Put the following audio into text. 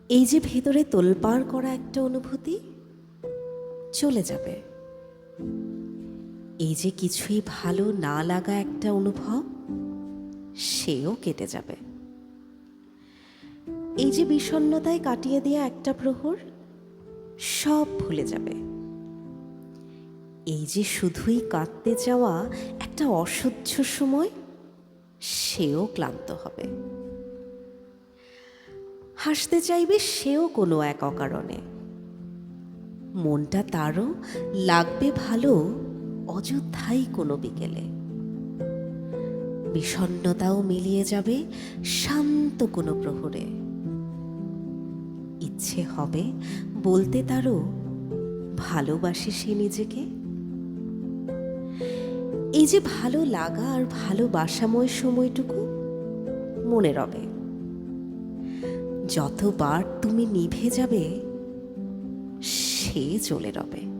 এই যে ভেতরে তোলপাড় করা একটা অনুভূতি চলে যাবে। এই যে কিছুই ভালো না লাগা একটা অনুভব, সেও কেটে যাবে। এই যে বিষণ্ণতায় কাটিয়ে দেওয়া একটা প্রহর, সব ভুলে যাবে। এই যে শুধুই কাঁদতে যাওয়া একটা অসহ্য সময়, সেও ক্লান্ত হবে। হাসতে চাইবে সেও কোনো এক অকারণে। মনটা তারও লাগবে ভালো অযথাই কোনো বিকেলে। বিষণ্ণতাও মিলিয়ে যাবে শান্ত কোনো প্রহরে। ইচ্ছে হবে বলতে তারও ভালোবাসে সে নিজেকে। এই যে ভালো লাগা আর ভালোবাসাময় সময়টুকু মনে রবে। যতবার তুমি নিভে যাবে, সে চলে রবে।